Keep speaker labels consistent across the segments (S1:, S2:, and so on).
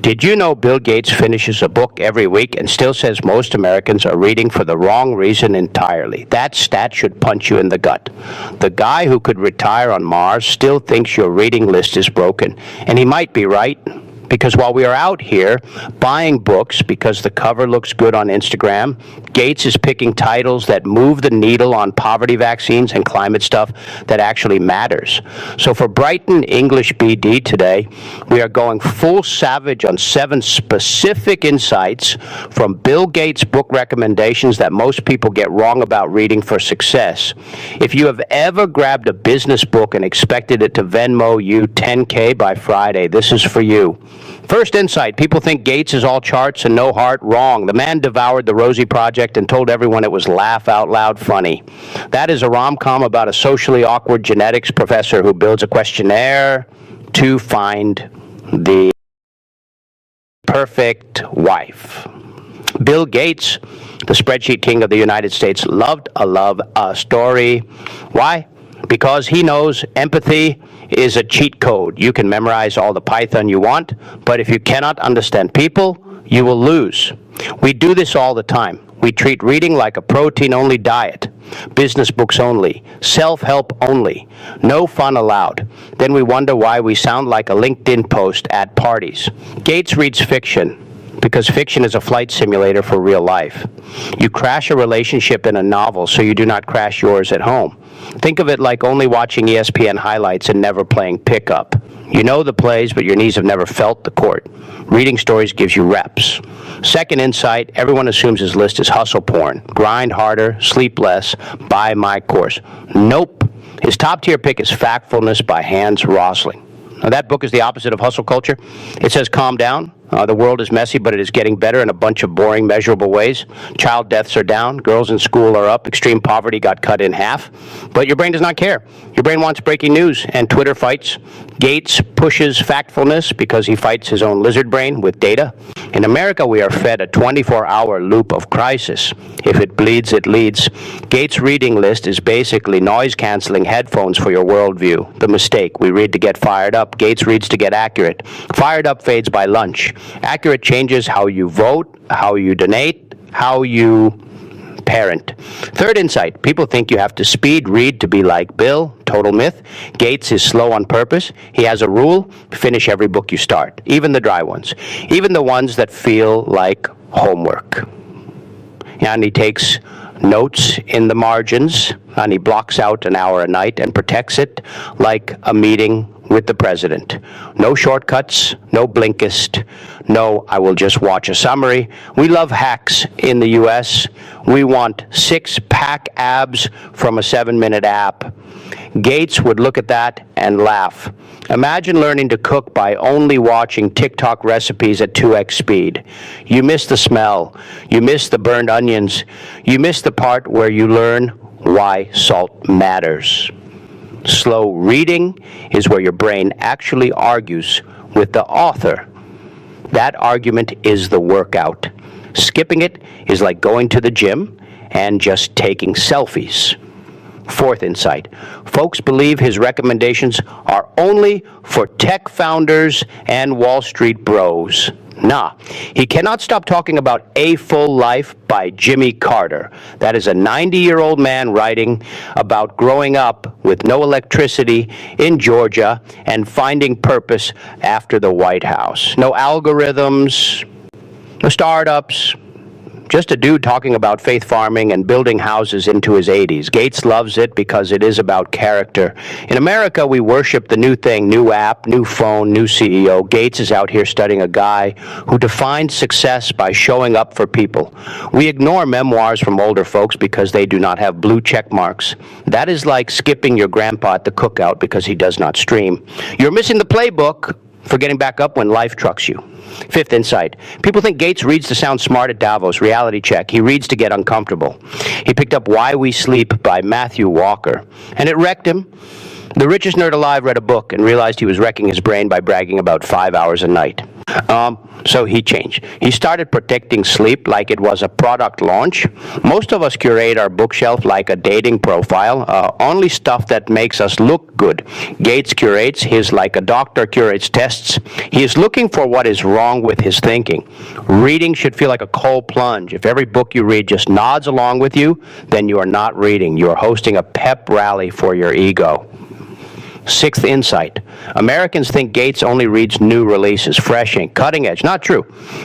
S1: Did you know Bill Gates finishes a book every week and still says most Americans are reading for the wrong reason entirely? That stat should punch you in the gut. The guy who could retire on Mars still thinks your reading list is broken, and he might be right. Because while we are out here buying books because the cover looks good on Instagram, Gates is picking titles that move the needle on poverty vaccines and climate stuff that actually matters. So for Brighton English BD today, we are going full savage on 7 specific insights from Bill Gates' book recommendations that most people get wrong about reading for success. If you have ever grabbed a business book and expected it to Venmo you 10K by Friday, this is for you. First insight, people think Gates is all charts and no heart. Wrong. The man devoured the Rosie Project and told everyone it was laugh out loud funny. That is a rom-com about a socially awkward genetics professor who builds a questionnaire to find the perfect wife. Bill Gates, the spreadsheet king of the United States, loved a love story. Why? Because he knows empathy is a cheat code. You can memorize all the Python you want, but if you cannot understand people, you will lose. We do this all the time. We treat reading like a protein-only diet, business books only, self-help only, no fun allowed. Then we wonder why we sound like a LinkedIn post at parties. Gates reads fiction because fiction is a flight simulator for real life. You crash a relationship in a novel so you do not crash yours at home. Think of it like only watching ESPN highlights and never playing pickup. You know the plays, but your knees have never felt the court. Reading stories gives you reps. Second insight, everyone assumes his list is hustle porn. Grind harder, sleep less, buy my course. Nope. His top-tier pick is Factfulness by Hans Rosling. Now, that book is the opposite of hustle culture. It says calm down. The world is messy, but it is getting better in a bunch of boring, measurable ways. Child deaths are down. Girls in school are up. Extreme poverty got cut in half. But your brain does not care. Your brain wants breaking news and Twitter fights. Gates pushes factfulness because he fights his own lizard brain with data. In America, we are fed a 24-hour loop of crisis. If it bleeds, it leads. Gates' reading list is basically noise-canceling headphones for your worldview. The mistake. We read to get fired up. Gates reads to get accurate. Fired up fades by lunch. Accurate changes how you vote, how you donate, how you parent. Third insight, people think you have to speed read to be like Bill. Total myth. Gates is slow on purpose. He has a rule, finish every book you start, even the dry ones, even the ones that feel like homework. And he takes notes in the margins, and he blocks out an hour a night and protects it like a meeting with the president. No shortcuts, no Blinkist, no I will just watch a summary. We love hacks in the US. We want 6-pack abs from a 7-minute app. Gates would look at that and laugh. Imagine learning to cook by only watching TikTok recipes at 2x speed. You miss the smell. You miss the burned onions. You miss the part where you learn why salt matters. Slow reading is where your brain actually argues with the author. That argument is the workout. Skipping it is like going to the gym and just taking selfies. Fourth insight, folks believe his recommendations are only for tech founders and Wall Street bros. Nah, he cannot stop talking about A Full Life by Jimmy Carter. That is a 90-year-old man writing about growing up with no electricity in Georgia and finding purpose after the White House. No algorithms, no startups, just a dude talking about faith farming and building houses into his 80s. Gates loves it because it is about character. In America, we worship the new thing, new app, new phone, new CEO. Gates is out here studying a guy who defines success by showing up for people. We ignore memoirs from older folks because they do not have blue check marks. That is like skipping your grandpa at the cookout because he does not stream. You're missing the playbook for getting back up when life trucks you. Fifth insight. People think Gates reads to sound smart at Davos. Reality check. He reads to get uncomfortable. He picked up Why We Sleep by Matthew Walker, and it wrecked him. The richest nerd alive read a book and realized he was wrecking his brain by bragging about 5 hours a night. So he changed. He started protecting sleep like it was a product launch. Most of us curate our bookshelf like a dating profile, only stuff that makes us look good. Gates curates his like a doctor curates tests. He is looking for what is wrong with his thinking. Reading should feel like a cold plunge. If every book you read just nods along with you, then you are not reading. You are hosting a pep rally for your ego. Sixth insight. Americans think Gates only reads new releases, fresh ink, cutting edge. Not true.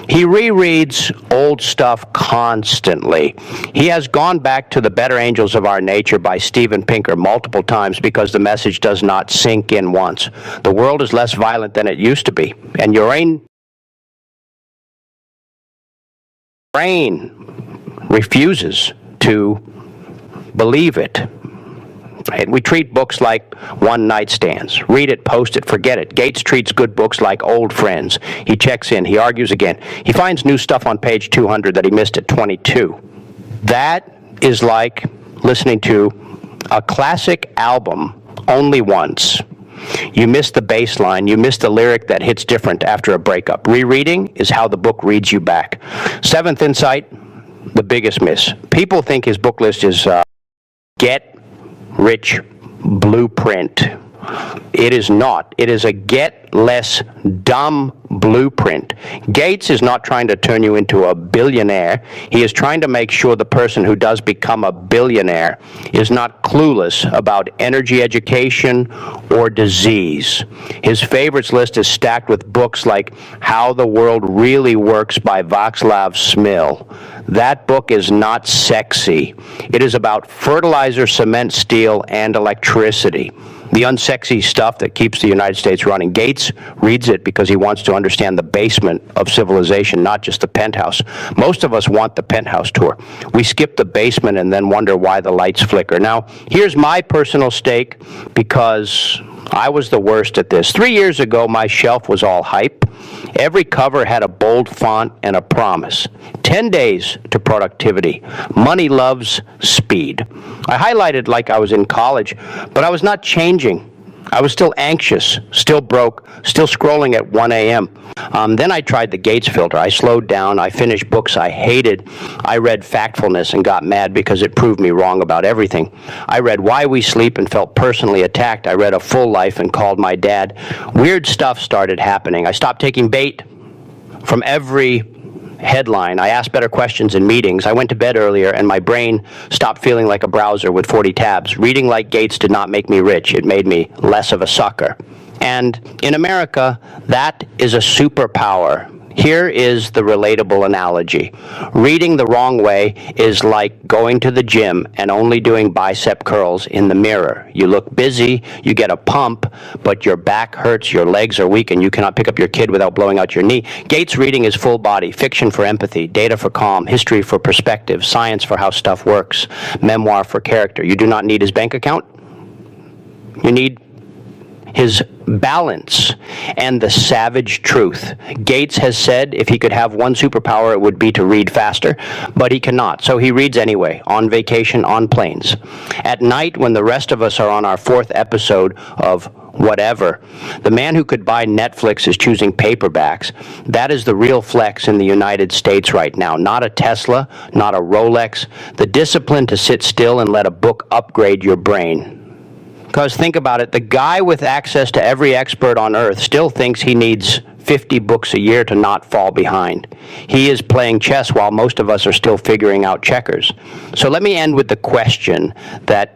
S1: He rereads old stuff constantly. He has gone back to The Better Angels of Our Nature by Steven Pinker multiple times because the message does not sink in once. The world is less violent than it used to be, and your brain refuses to believe it. We treat books like one-night stands. Read it, post it, forget it. Gates treats good books like old friends. He checks in. He argues again. He finds new stuff on page 200 that he missed at 22. That is like listening to a classic album only once. You miss the bass line. You miss the lyric that hits different after a breakup. Rereading is how the book reads you back. Seventh insight, the biggest miss. People think his book list is get rich blueprint. It is not. It is a get less dumb blueprint. Gates is not trying to turn you into a billionaire. He is trying to make sure the person who does become a billionaire is not clueless about energy education or disease. His favorites list is stacked with books like How the World Really Works by Václav Smil. That book is not sexy. It is about fertilizer, cement, steel, and electricity. The unsexy stuff that keeps the United States running. Gates reads it because he wants to understand the basement of civilization, not just the penthouse. Most of us want the penthouse tour. We skip the basement and then wonder why the lights flicker. Now, here's my personal stake because I was the worst at this. 3 years ago, my shelf was all hype. Every cover had a bold font and a promise. 10 days to productivity. Money loves speed. I highlighted like I was in college, but I was not changing. I was still anxious, still broke, still scrolling at 1 a.m. Then I tried the Gates filter. I slowed down. I finished books I hated. I read Factfulness and got mad because it proved me wrong about everything. I read Why We Sleep and felt personally attacked. I read A Full Life and called my dad. Weird stuff started happening. I stopped taking bait from every headline. I asked better questions in meetings. I went to bed earlier, and my brain stopped feeling like a browser with 40 tabs. Reading like Gates did not make me rich. It made me less of a sucker. And in America, that is a superpower. Here is the relatable analogy. Reading the wrong way is like going to the gym and only doing bicep curls in the mirror. You look busy, you get a pump, but your back hurts, your legs are weak, and you cannot pick up your kid without blowing out your knee. Gates reading is full body, fiction for empathy, data for calm, history for perspective, science for how stuff works, memoir for character. You do not need his bank account. You need his balance and the savage truth. Gates has said if he could have one superpower, it would be to read faster, but he cannot. So he reads anyway, on vacation, on planes. At night, when the rest of us are on our fourth episode of whatever, the man who could buy Netflix is choosing paperbacks. That is the real flex in the United States right now. Not a Tesla, not a Rolex. The discipline to sit still and let a book upgrade your brain. Because think about it, the guy with access to every expert on earth still thinks he needs 50 books a year to not fall behind. He is playing chess while most of us are still figuring out checkers. So let me end with the question that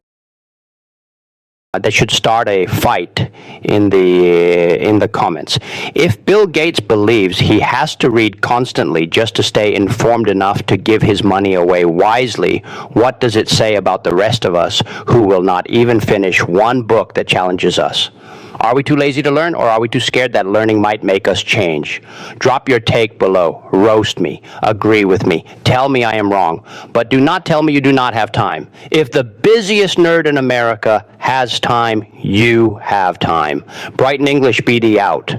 S1: should start a fight in the comments. If Bill Gates believes he has to read constantly just to stay informed enough to give his money away wisely, what does it say about the rest of us who will not even finish one book that challenges us? Are we too lazy to learn, or are we too scared that learning might make us change? Drop your take below. Roast me. Agree with me. Tell me I am wrong. But do not tell me you do not have time. If the busiest nerd in America has time, you have time. Brighton English BD out.